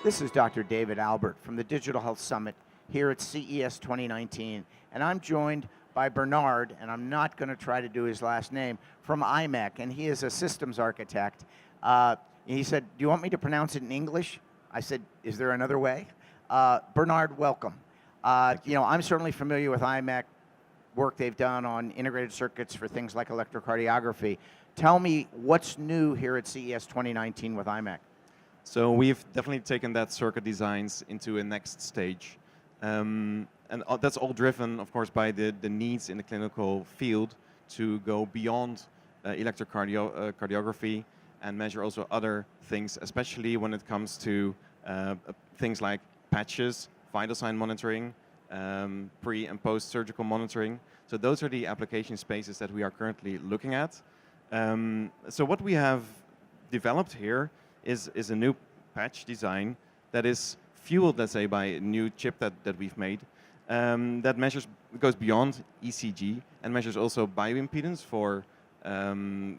This is Dr. David Albert from the Digital Health Summit here at CES 2019, and I'm joined by Bernard, and I'm not going to try to do his last name, from IMEC, and he is a systems architect. He said, do you want me to pronounce it in English? I said, is there another way? Bernard, welcome. I'm certainly familiar with IMEC, work they've done on integrated circuits for things like electrocardiography. Tell me what's new here at CES 2019 with IMEC. So we've definitely taken that circuit designs into a next stage. And that's all driven, of course, by the needs in the clinical field to go beyond electrocardiography and measure also other things, especially when it comes to things like patches, vital sign monitoring, pre- and post-surgical monitoring. So those are the application spaces that we are currently looking at. So what we have developed here is a new patch design that is fueled, let's say, by a new chip that we've made that goes beyond ECG and measures also bioimpedance for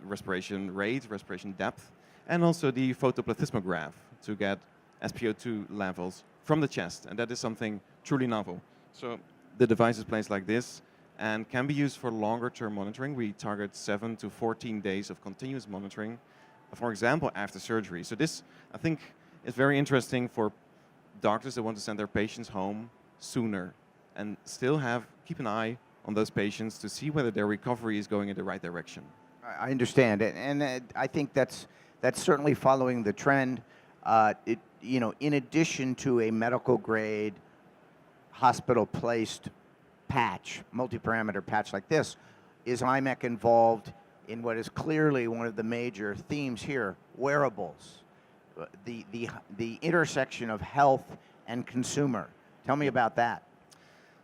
respiration rate, respiration depth, and also the photoplethysmograph to get SpO2 levels from the chest, and that is something truly novel. So the device is placed like this and can be used for longer term monitoring. We target 7 to 14 days of continuous monitoring, for example, after surgery. So this, I think, is very interesting for doctors that want to send their patients home sooner and still keep an eye on those patients to see whether their recovery is going in the right direction. I understand, and I think that's certainly following the trend. In addition to a medical grade, hospital placed patch, multi-parameter patch like this, is IMEC involved in what is clearly one of the major themes here, wearables, the intersection of health and consumer. Tell me about that.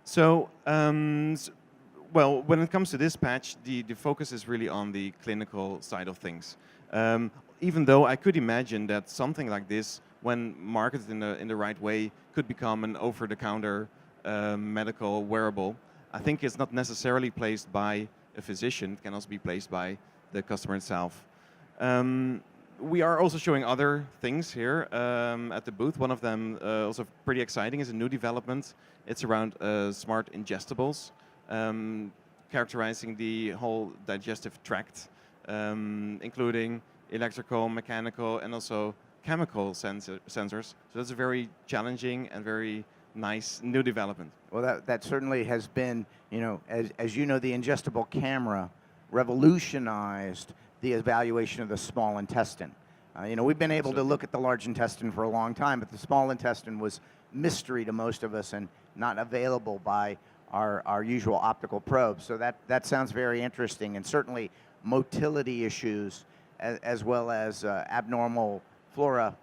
So, well, when it comes to this patch, the focus is really on the clinical side of things. Even though I could imagine that something like this, when marketed in the right way, could become an over-the-counter medical wearable, I think it's not necessarily placed by a physician. It can also be placed by the customer itself. We are also showing other things here at the booth. One of them, also pretty exciting, is a new development. It's around smart ingestibles, characterizing the whole digestive tract, including electrical, mechanical, and also chemical sensors. So that's a very challenging and very nice new development. Well, that certainly has been, as you know, the ingestible camera revolutionized the evaluation of the small intestine. We've been able to look at the large intestine for a long time, but the small intestine was mystery to most of us and not available by our usual optical probes. So that sounds very interesting, and certainly motility issues as well as abnormal flora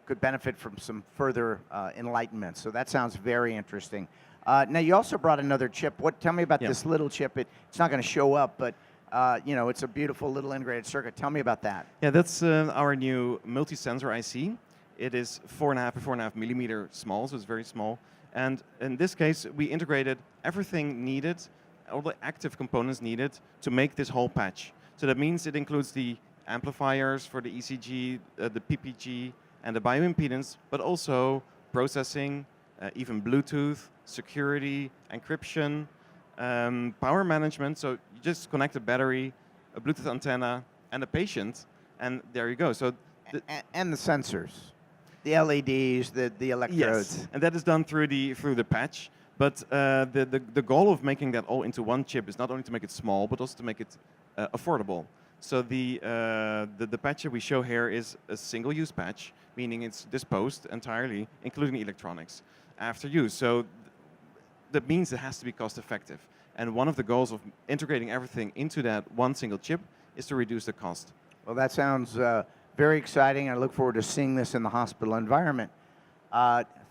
could benefit from some further enlightenment. So that sounds very interesting. Now, you also brought another chip. Tell me about this little chip. It's not going to show up, but it's a beautiful little integrated circuit. Tell me about that. Yeah, that's our new multi-sensor IC. It is 4.5 by 4.5 millimeter small, so it's very small. And in this case, we integrated everything needed, all the active components needed to make this whole patch. So that means it includes the amplifiers for the ECG, the PPG, and the bioimpedance, but also processing, even Bluetooth, security, encryption, power management. So you just connect a battery, a Bluetooth antenna, and a patient, and there you go. So and the sensors, the LEDs, the electrodes. Yes, and that is done through the patch. But the goal of making that all into one chip is not only to make it small, but also to make it affordable. So the patch that we show here is a single-use patch, meaning it's disposed entirely, including electronics, after use. So that means it has to be cost-effective. And one of the goals of integrating everything into that one single chip is to reduce the cost. Well, that sounds very exciting. I look forward to seeing this in the hospital environment.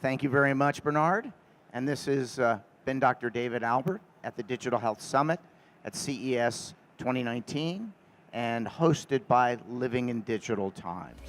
Thank you very much, Bernard. And this has been Dr. David Albert at the Digital Health Summit at CES 2019 and hosted by Living in Digital Times.